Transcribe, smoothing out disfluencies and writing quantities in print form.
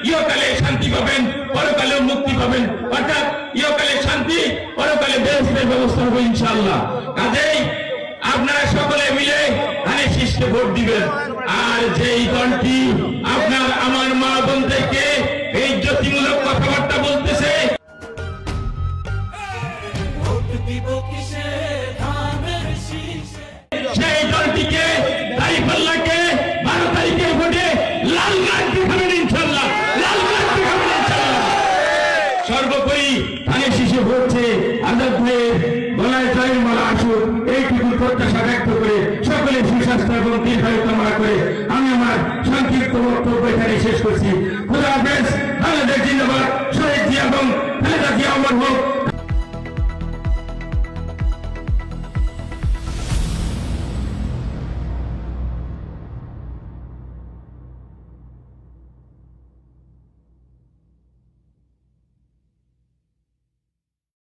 ইহকালে শান্তি পাবেন, পরকালে মুক্তি পাবেন, অর্থাৎ ইহকালে শান্তি, পরকালে বেহেশতের ব্যবস্থা হবে ইনশাআল্লাহ। কাজেই আপনারা সকলে মিলে ধানের শীষকে ভোট দিবেন। আর যেই দলটি আপনার আমার মা বোনদেরকে বেইজ্জতিমূলক কথাবার্তা বলতেছে, সেই দলটিকে দাঁড়িপাল্লাকে 12 তারিখের ভোটে লাল কার্ড দেখাবেন ইনশাআল্লাহ, লাল কার্ড দেখাবেন ইনশাআল্লাহ। সর্বোপরি ধানের শীষে ভোটছে আজাদ ভাইয়ের গলায় জয়ের মালা আসুক, এইটুকু প্রত্যাশা ব্যক্ত করে সকলে সুস্বাস্থ্য এবং দীর্ঘায়ু কামনা করে আমি আমার সংক্ষিপ্ত বক্তব্য এখানে শেষ করছি। খোদা হাফেজ। বাংলাদেশ জিন্দাবাদ। শহীদ জিয়া এবং খালেদা জিয়া অমর হোক।